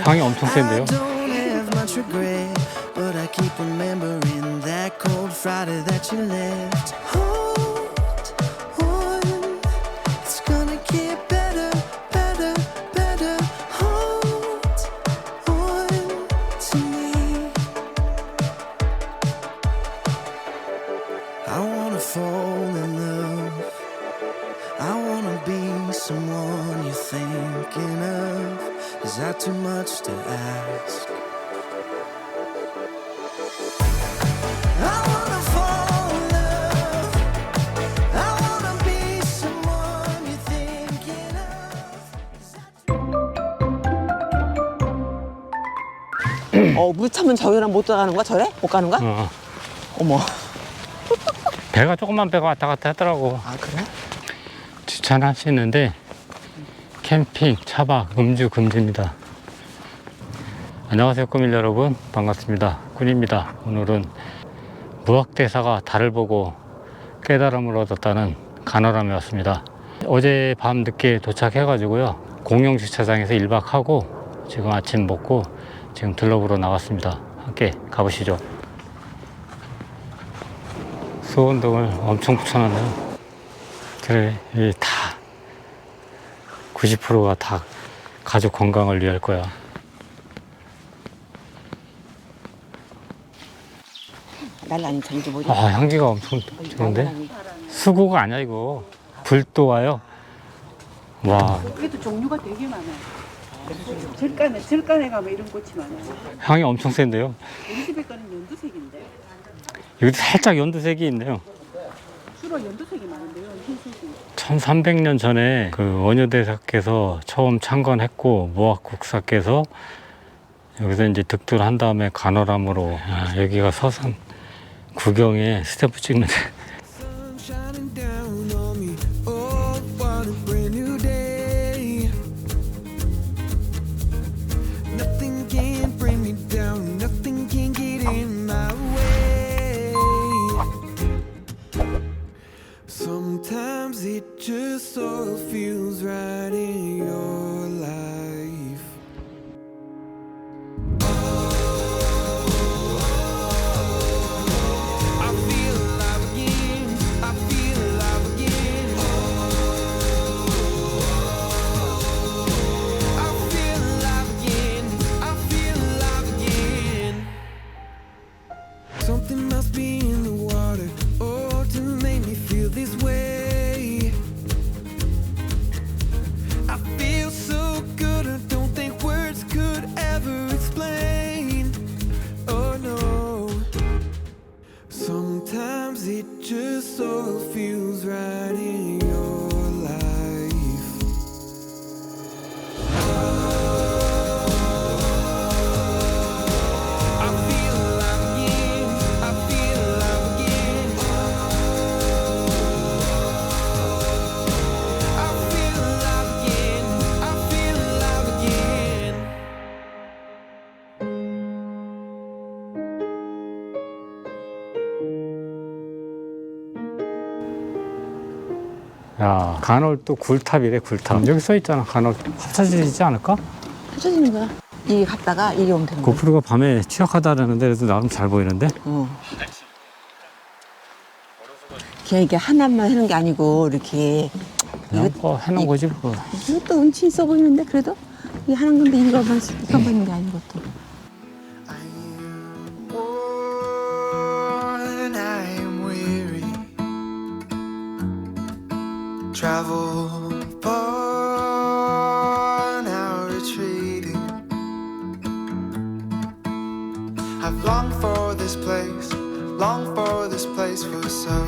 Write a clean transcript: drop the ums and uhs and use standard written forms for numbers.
향이 엄청 센데요? I wanna fall in love. I wanna be someone you're thinking of. Is that too much to ask? I wanna fall in love. I wanna be someone you're thinking of. 물 차면 저기랑 못 들어가는 거야? 저래? 못 가는 거야? 어머. 배가 조그만 배가 왔다 갔다 하더라고. 아, 그래? 주차할 수 있는데 캠핑, 차박, 음주 금지입니다. 안녕하세요, 꾸밀 여러분. 반갑습니다. 꾼입니다. 오늘은 무학대사가 달을 보고 깨달음을 얻었다는 간호람에 왔습니다. 어제 밤 늦게 도착해가지고요, 공영주차장에서 1박하고 지금 아침 먹고 지금 들러보러 나왔습니다. 함께 가보시죠. 소원등을 엄청 붙여놨네요. 그래, 이 다 90%가 다 가족 건강을 위할 거야. 날라니 저기 뭐지? 아, 향기가 엄청 좋은데? 수고가 아니야 이거. 불도 와요. 와, 여기도 종류가 되게 많아요. 절간에 가면 이런 꽃이 많아요. 향이 엄청 센데요? 우리 집에 거는 연두색인데 여기도 살짝 연두색이 있네요. 주로 연두색이 많은데요. 흰색이. 1300년 전에 그 원효대사께서 처음 창건했고, 무학국사께서 여기서 이제 득도를 한 다음에 간호람으로, 여기가 서산 구경에 스탬프 찍는 Shining down on me. Oh, what a brand new day. Nothing can bring me down. Nothing can get in my way. Sometimes it just so feels right in your life. I feel alive again. I feel alive again. I feel alive again. I feel alive again. Something must be in the water, oh, to make me feel this way. I feel so good, I don't think words could ever explain. Oh no. Sometimes it just so feels right in your life. I feel alive again. I feel alive again. I feel alive again. I feel alive again. 야, 간월도 굴탑이래, 굴탑. 여기 써 있잖아. 간월 합쳐지지 않을까? 펼쳐지는 거야. 이게 갔다가 이게 오면 되는 거야. 고프로가 밤에 취약하다라는데 그래도 나름 잘 보이는데? 그냥 이게 하나만 하는 게 아니고 이렇게 그냥 뭐 해놓은 거지 뭐. 이것도 운치 있어 보이는데 그래도 이게 하는 건데 이거만 하는 게 아니고 또. Worn, I am weary. Travel far, now retreating. I've longed for this place for so